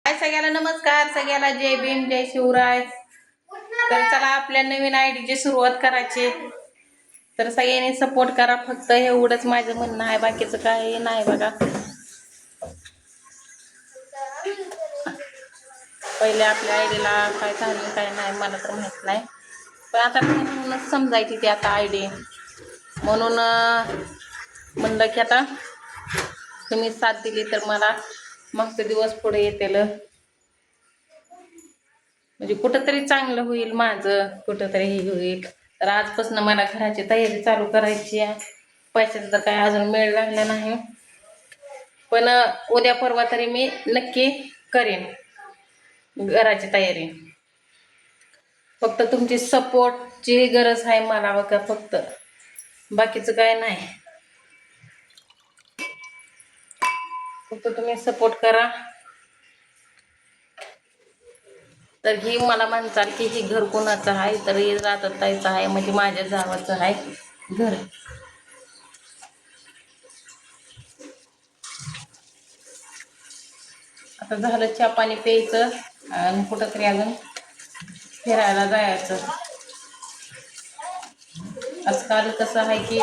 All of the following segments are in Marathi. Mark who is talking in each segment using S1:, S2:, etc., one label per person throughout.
S1: हाय सगळ्याला नमस्कार, सगळ्याला जय भीम, जय शिवराय. तर चला आपल्या नवीन आयडीची सुरुवात करायची. तर सगळ्यांनी सपोर्ट करा, फक्त एवढंच माझं म्हणणं आहे, बाकीचं काही नाही बघा. पहिले आपल्या आयडीला काय झालं काय नाही मला तर माहित नाही, पण आता म्हणूनच समजायची ती आता आयडी. म्हणून म्हणलं की आता तुम्ही साथ दिली तर मला मागचे दिवस पुढे येतील, म्हणजे कुठंतरी चांगलं होईल माझं, कुठंतरी हे होईल. तर आजपासून मला घराची तयारी चालू करायची आहे. पैशाचं तर काय अजून मेळ लागला नाही, पण उद्या परवा तरी मी नक्की करेन घराची तयारी. फक्त तुमची सपोर्टची गरज आहे मला बघा, फक्त बाकीचं काय नाही. फक्त तुम्ही सपोर्ट करा. तर ही मला म्हणताल की ही घर कोणाचं आहे, तर हे राधाताईचं आहे, म्हणजे माझ्या जावाचं आहे घर. आता झालं चहा पाणी प्यायचं आणि कुठंतरी अजून फिरायला जायचं. आजकाल कसं आहे की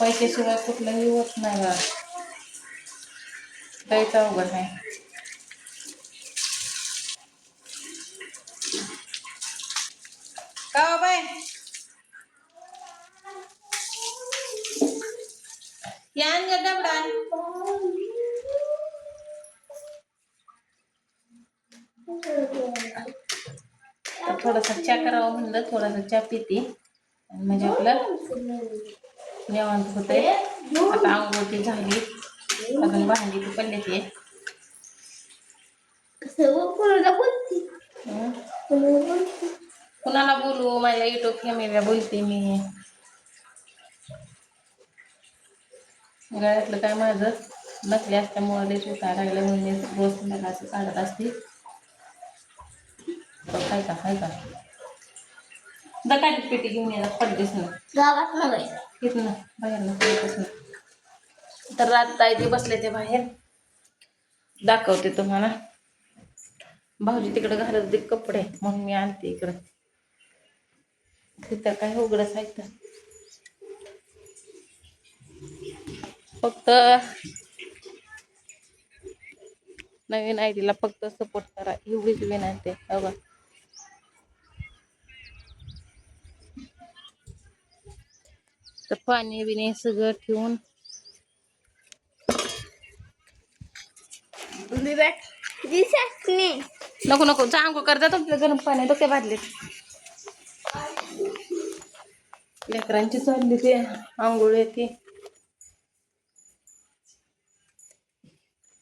S1: पैशाशिवाय कुठलंही होत नाही बा, लयच अवघड आहे. का बाय यान डबडान थोडासा चहा करावं म्हणलं, थोडासा चहा पिते म्हणजे आपलं निवांत होतंय. आता आंघोळी झाली, अजून भांडी ती पडले ते. कुणाला बोलू, माझ्या युट्यूब फॅमिलीला बोलते मी. गळ्यातलं काय माझं नकली असल्यामुळे लय सुटायला लागलं, म्हणजे रोज संध्याकाळचं काढत असते. काय का दकाची पेटी घेऊन येतात पडदेस ना गावात नव्हे इथनं बाहेर ना. तर रात ते बसले ते बाहेर, दाखवते तुम्हाला. भाऊजी तिकडे घालत होते कपडे, म्हणून मी आणते इकडं. तिथं काय उघडच आहे तर फक्त नवीन आयडीला फक्त सपोर्ट करा, एवढीच विनंती आहे बघा. तर पाणी बिणी सगळं ठेवून नको नको चांगू करता तुमचं गरम पाणी डोक्या भाजले. लेकरांची चालली ते आंघोळ येते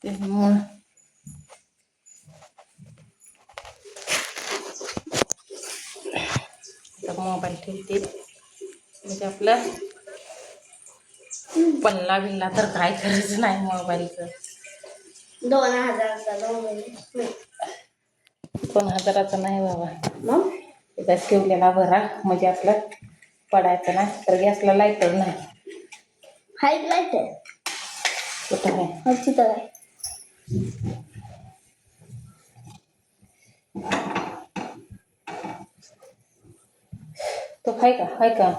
S1: त्यामुळं मोबाईल ठेवते, म्हणजे आपलं पल्ला बिल्ला तर काय करायचं नाही मोबाईलचं. 2000चा नाही बाबा, त्याच्यात ठेवलेला बरा, म्हणजे आपलं पडायचं ना. तर गॅसला लायटर नाही, हाय लायटर कुठं आहे तो, हाय का